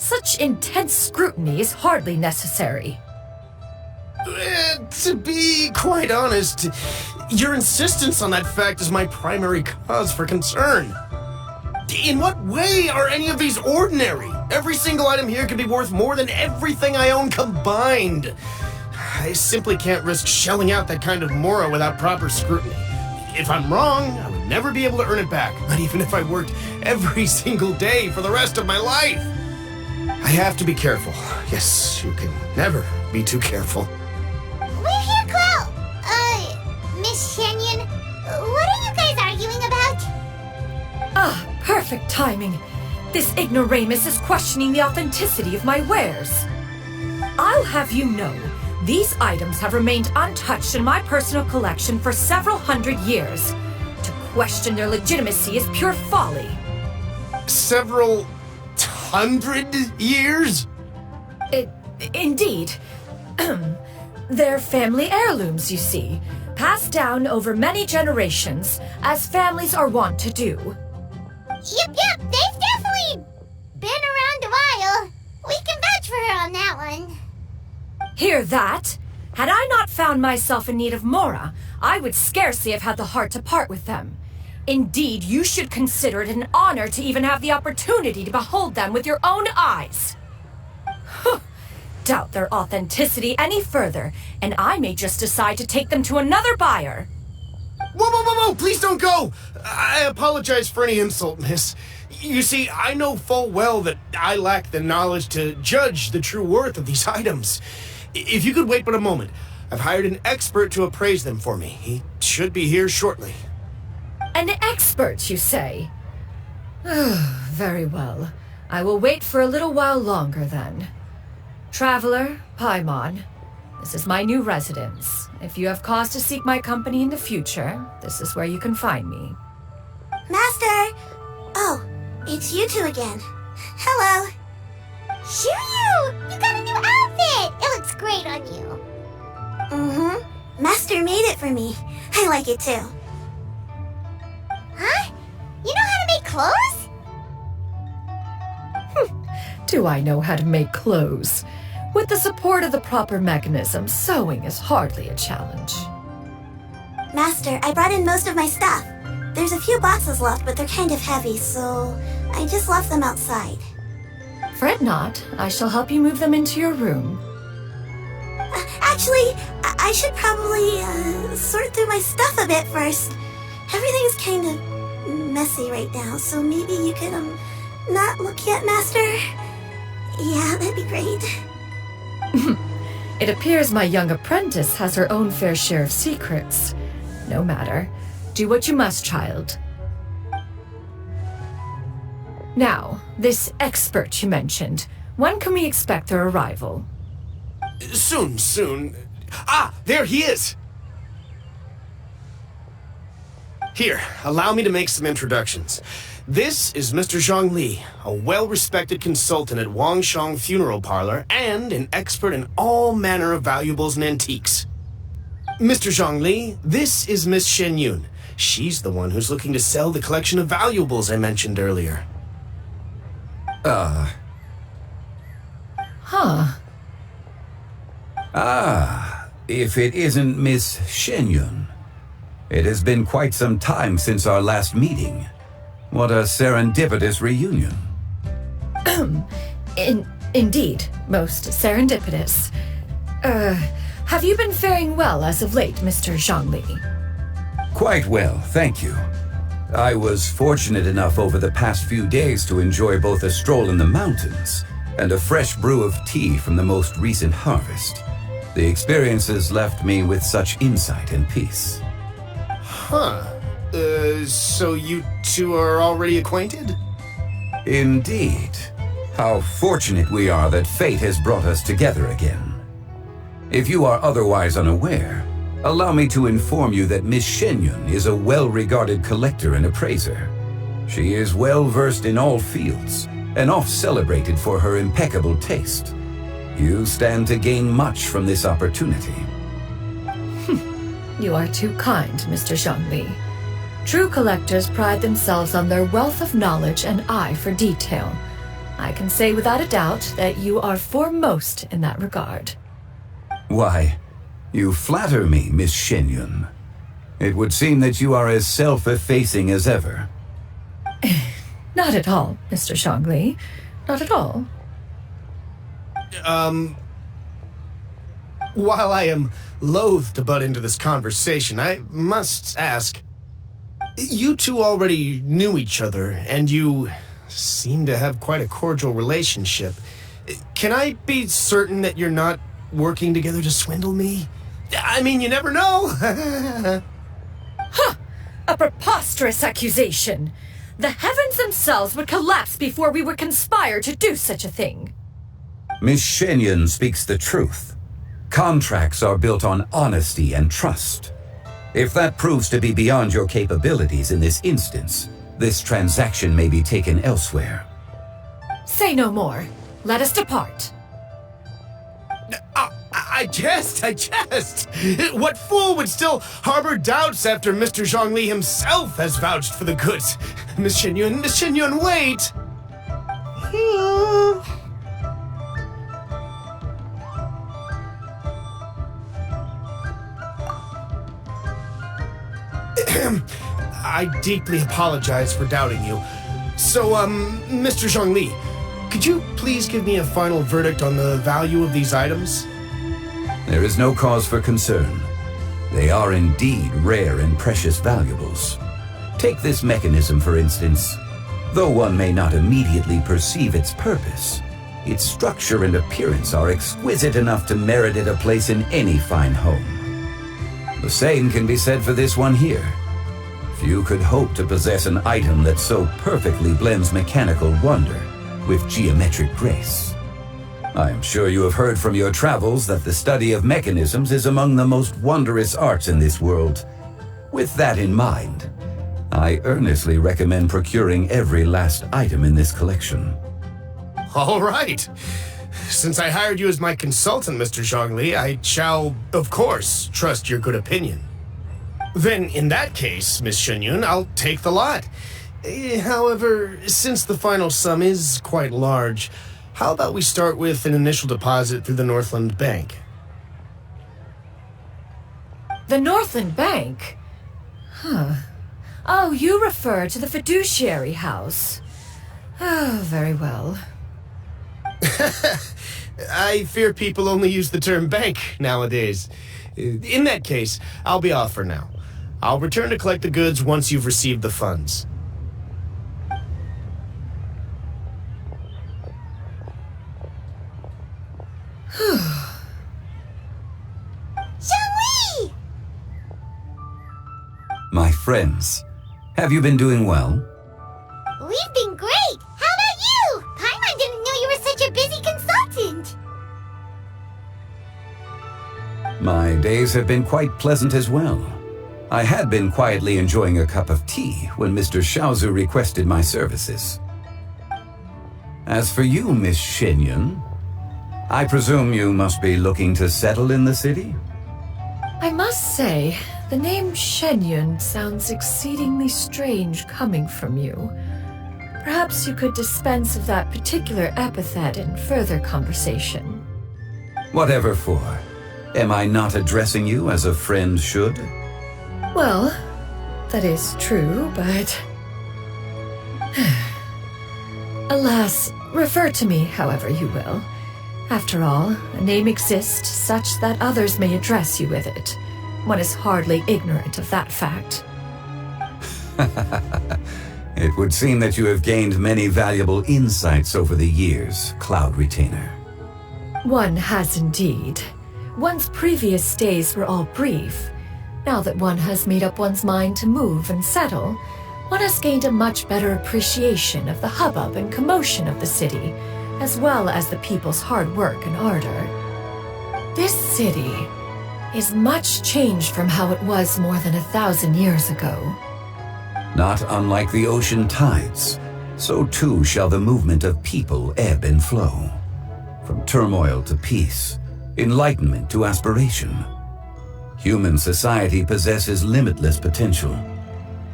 Such intense scrutiny is hardly necessary. To be quite honest, your insistence on that fact is my primary cause for concern. In what way are any of these ordinary? Every single item here could be worth more than everything I own combined. I simply can't risk shelling out that kind of mora without proper scrutiny. If I'm wrong, I would never be able to earn it back, not even if I worked every single day for the rest of my life. I have to be careful. Yes, you can never be too careful. We're here, Clo! Miss Xianyun, what are you guys arguing about? Ah, perfect timing. This ignoramus is questioning the authenticity of my wares. I'll have you know, these items have remained untouched in my personal collection for several hundred years. To question their legitimacy is pure folly. Several hundred years? Indeed. They're family heirlooms, you see, passed down over many generations, as families are wont to do. Yep, they've definitely been around a while. We can vouch for her on that one. Hear that? Had I not found myself in need of mora, I would scarcely have had the heart to part with them. Indeed, you should consider it an honor to even have the opportunity to behold them with your own eyes. Doubt their authenticity any further, and I may just decide to take them to another buyer. Whoa, please don't go! I apologize for any insult, miss. You see, I know full well that I lack the knowledge to judge the true worth of these items. If you could wait but a moment, I've hired an expert to appraise them for me. He should be here shortly. An expert, you say? Very well. I will wait for a little while longer, then. Traveler, Paimon, this is my new residence. If you have cause to seek my company in the future, this is where you can find me. Master! Oh, it's you two again. Hello. Shiryu! You got a new outfit! It looks great on you. Mm-hmm. Master made it for me. I like it too. Huh? You know how to make clothes? Do I know how to make clothes? With the support of the proper mechanism, sewing is hardly a challenge. Master, I brought in most of my stuff. There's a few boxes left, but they're kind of heavy, so I just left them outside. Fret not. I shall help you move them into your room. Actually, I should probably sort through my stuff a bit first. Everything's kind of messy right now, so maybe you could, not look yet, Master? Yeah, that'd be great. It appears my young apprentice has her own fair share of secrets. No matter. Do what you must, child. Now, this expert you mentioned, when can we expect their arrival? Soon. Ah, there he is! Here, allow me to make some introductions. This is Mr. Zhongli, a well-respected consultant at Wangshang Funeral Parlor and an expert in all manner of valuables and antiques. Mr. Zhongli, this is Miss Xianyun. She's the one who's looking to sell the collection of valuables I mentioned earlier. If it isn't Miss Xianyun. It has been quite some time since our last meeting. What a serendipitous reunion. Indeed, most serendipitous. Have you been faring well as of late, Mr. Zhongli? Quite well, thank you. I was fortunate enough over the past few days to enjoy both a stroll in the mountains and a fresh brew of tea from the most recent harvest. The experiences left me with such insight and peace. So you two are already acquainted? Indeed. How fortunate we are that fate has brought us together again. If you are otherwise unaware, allow me to inform you that Miss Xianyun is a well-regarded collector and appraiser. She is well-versed in all fields, and oft-celebrated for her impeccable taste. You stand to gain much from this opportunity. You are too kind, Mr. Zhongli. True collectors pride themselves on their wealth of knowledge and eye for detail. I can say without a doubt that you are foremost in that regard. Why, you flatter me, Miss Xianyun. It would seem that you are as self-effacing as ever. Not at all, Mr. Zhongli. Not at all. While I am loath to butt into this conversation, I must ask, you two already knew each other, and you seem to have quite a cordial relationship. Can I be certain that you're not working together to swindle me? I mean, you never know. Huh! A preposterous accusation! The heavens themselves would collapse before we would conspire to do such a thing. Miss Xianyun speaks the truth. Contracts are built on honesty and trust. If that proves to be beyond your capabilities in this instance, this transaction may be taken elsewhere. Say no more. Let us depart. I jest. What fool would still harbor doubts after Mr. Zhongli himself has vouched for the goods? Miss Xianyun, wait! I deeply apologize for doubting you. So, Mr. Zhongli, could you please give me a final verdict on the value of these items? There is no cause for concern. They are indeed rare and precious valuables. Take this mechanism, for instance. Though one may not immediately perceive its purpose, its structure and appearance are exquisite enough to merit it a place in any fine home. The same can be said for this one here. Few could hope to possess an item that so perfectly blends mechanical wonder with geometric grace. I am sure you have heard from your travels that the study of mechanisms is among the most wondrous arts in this world. With that in mind, I earnestly recommend procuring every last item in this collection. All right. Since I hired you as my consultant, Mr. Zhongli, I shall, of course, trust your good opinion. Then, in that case, Miss Xianyun, I'll take the lot. However, since the final sum is quite large, how about we start with an initial deposit through the Northland Bank? The Northland Bank? Huh. Oh, you refer to the fiduciary house. Oh, very well. I fear people only use the term bank nowadays. In that case, I'll be off for now. I'll return to collect the goods once you've received the funds. Zhongli! My friends, have you been doing well? We've been great! How about you? Paimon didn't know you were such a busy consultant! My days have been quite pleasant as well. I had been quietly enjoying a cup of tea when Mr. Xiaozu requested my services. As for you, Miss Xianyun, I presume you must be looking to settle in the city? I must say, the name Xianyun sounds exceedingly strange coming from you. Perhaps you could dispense of that particular epithet in further conversation. Whatever for. Am I not addressing you as a friend should? Well, that is true, but... Alas, refer to me however you will. After all, a name exists such that others may address you with it. One is hardly ignorant of that fact. It would seem that you have gained many valuable insights over the years, Cloud Retainer. One has indeed. One's previous stays were all brief. Now that one has made up one's mind to move and settle, one has gained a much better appreciation of the hubbub and commotion of the city, as well as the people's hard work and ardor. This city is much changed from how it was more than 1,000 years ago. Not unlike the ocean tides, so too shall the movement of people ebb and flow. From turmoil to peace, enlightenment to aspiration. Human society possesses limitless potential.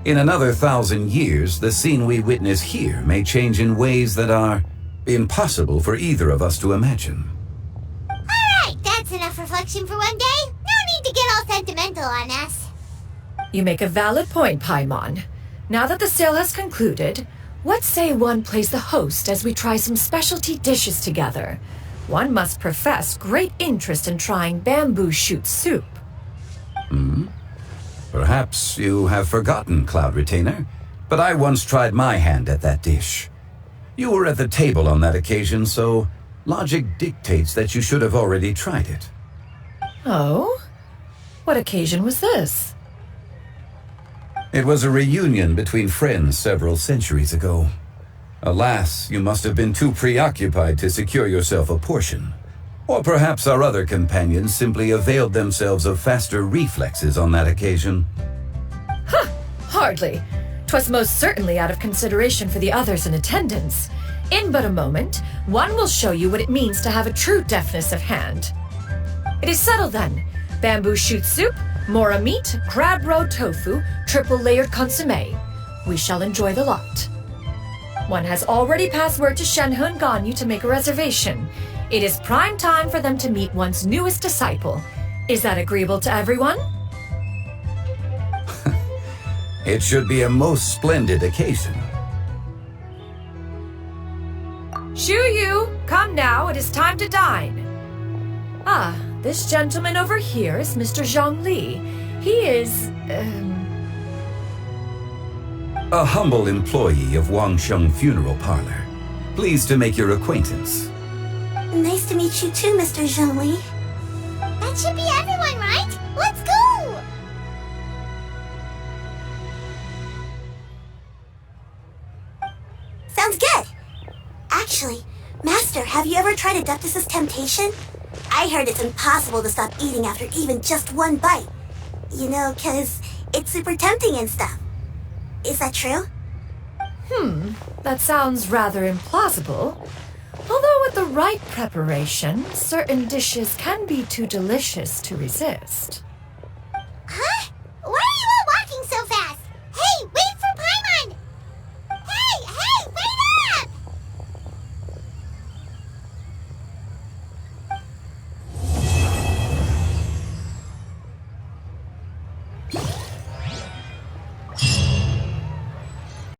In another 1,000 years, the scene we witness here may change in ways that are impossible for either of us to imagine. Alright, that's enough reflection for one day. No need to get all sentimental on us. You make a valid point, Paimon. Now that the sale has concluded, what say one plays the host as we try some specialty dishes together? One must profess great interest in trying bamboo shoot soup. Perhaps you have forgotten, Cloud Retainer, but I once tried my hand at that dish. You were at the table on that occasion, so logic dictates that you should have already tried it. Oh? What occasion was this? It was a reunion between friends several centuries ago. Alas, you must have been too preoccupied to secure yourself a portion. Or perhaps our other companions simply availed themselves of faster reflexes on that occasion. Hardly. 'Twas most certainly out of consideration for the others in attendance. In but a moment, one will show you what it means to have a true deftness of hand. It is settled then. Bamboo shoot soup, mora meat, crab roe tofu, triple-layered consommé. We shall enjoy the lot. One has already passed word to Shenhe and Ganyu to make a reservation. It is prime time for them to meet one's newest disciple. Is that agreeable to everyone? It should be a most splendid occasion. Shuyu, come now, it is time to dine. Ah, this gentleman over here is Mr. Zhongli. He is, A humble employee of Wangsheng Funeral Parlor. Pleased to make your acquaintance. Nice to meet you too, Mr. Zhongli. That should be everyone, right? Let's go! Sounds good. Actually, Master, have you ever tried Adeptus' temptation? I heard it's impossible to stop eating after even just one bite. You know, 'cause it's super tempting and stuff. Is that true? That sounds rather implausible. Although with the right preparation, certain dishes can be too delicious to resist.